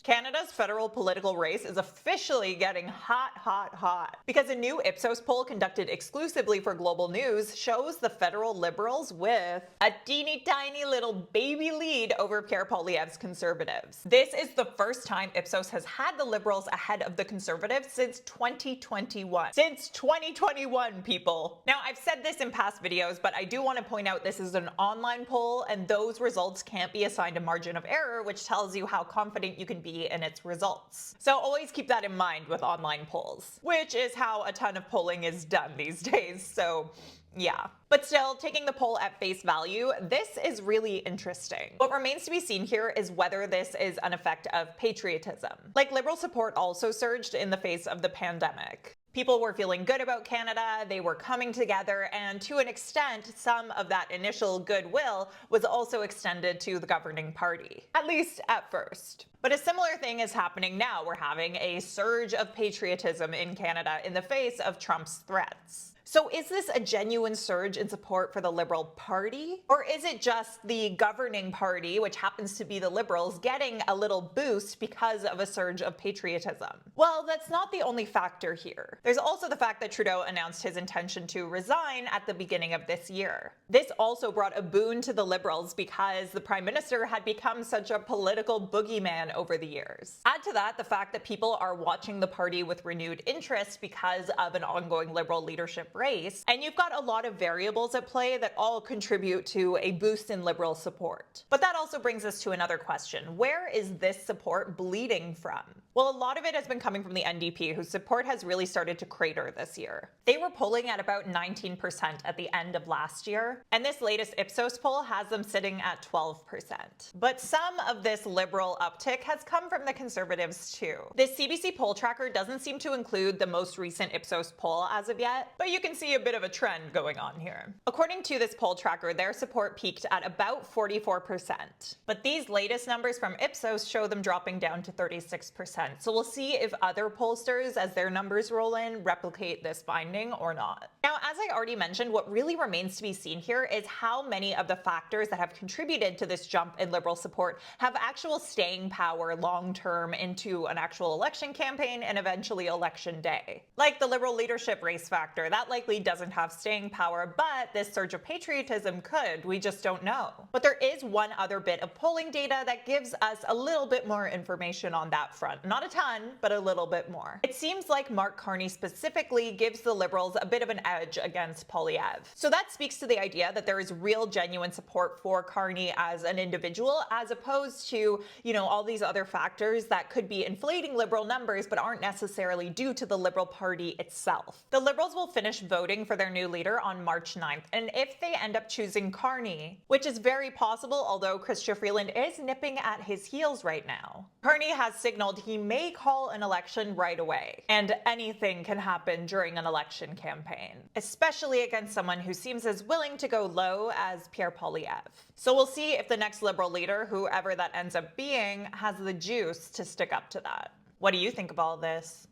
Canada's federal political race is officially getting hot, hot, hot. Because a new Ipsos poll conducted exclusively for Global News shows the federal Liberals with a teeny tiny little baby lead over Pierre Poilievre's Conservatives. This is the first time Ipsos has had the Liberals ahead of the Conservatives since 2021. Since 2021, people. Now, I've said this in past videos, but I do want to point out this is an online poll, and those results can't be assigned a margin of error, which tells you how confident you can be in its results. So always keep that in mind with online polls, which is how a ton of polling is done these days, so yeah. But still, taking the poll at face value, this is really interesting. What remains to be seen here is whether this is an effect of patriotism. Like, Liberal support also surged in the face of the pandemic. People were feeling good about Canada, they were coming together, and to an extent, some of that initial goodwill was also extended to the governing party. At least at first. But a similar thing is happening now. We're having a surge of patriotism in Canada in the face of Trump's threats. So is this a genuine surge in support for the Liberal Party? Or is it just the governing party, which happens to be the Liberals, getting a little boost because of a surge of patriotism? Well, that's not the only factor here. There's also the fact that Trudeau announced his intention to resign at the beginning of this year. This also brought a boon to the Liberals because the Prime Minister had become such a political boogeyman over the years. Add to that the fact that people are watching the party with renewed interest because of an ongoing Liberal leadership race, and you've got a lot of variables at play that all contribute to a boost in Liberal support. But that also brings us to another question. Where is this support bleeding from? Well, a lot of it has been coming from the NDP, whose support has really started to crater this year. They were polling at about 19% at the end of last year, and this latest Ipsos poll has them sitting at 12%. But some of this Liberal uptick has come from the Conservatives too. This CBC poll tracker doesn't seem to include the most recent Ipsos poll as of yet, but you can see a bit of a trend going on here. According to this poll tracker, their support peaked at about 44%. But these latest numbers from Ipsos show them dropping down to 36%. So we'll see if other pollsters, as their numbers roll in, replicate this finding or not. Now, as I already mentioned, what really remains to be seen here is how many of the factors that have contributed to this jump in Liberal support have actual staying power long-term into an actual election campaign and eventually election day. Like the Liberal leadership race factor, that likely doesn't have staying power, but this surge of patriotism could. We just don't know. But there is one other bit of polling data that gives us a little bit more information on that front. Not a ton, but a little bit more. It seems like Mark Carney specifically gives the Liberals a bit of an edge against Poilievre. So that speaks to the idea that there is real genuine support for Carney as an individual, as opposed to, all these other factors that could be inflating Liberal numbers but aren't necessarily due to the Liberal Party itself. The Liberals will finish voting for their new leader on March 9th, and if they end up choosing Carney, which is very possible, although Chrystia Freeland is nipping at his heels right now, Carney has signaled he may call an election right away, and anything can happen during an election campaign, especially against someone who seems as willing to go low as Pierre Poilievre. So we'll see if the next Liberal leader, whoever that ends up being, has the juice to stick up to that. What do you think of all this?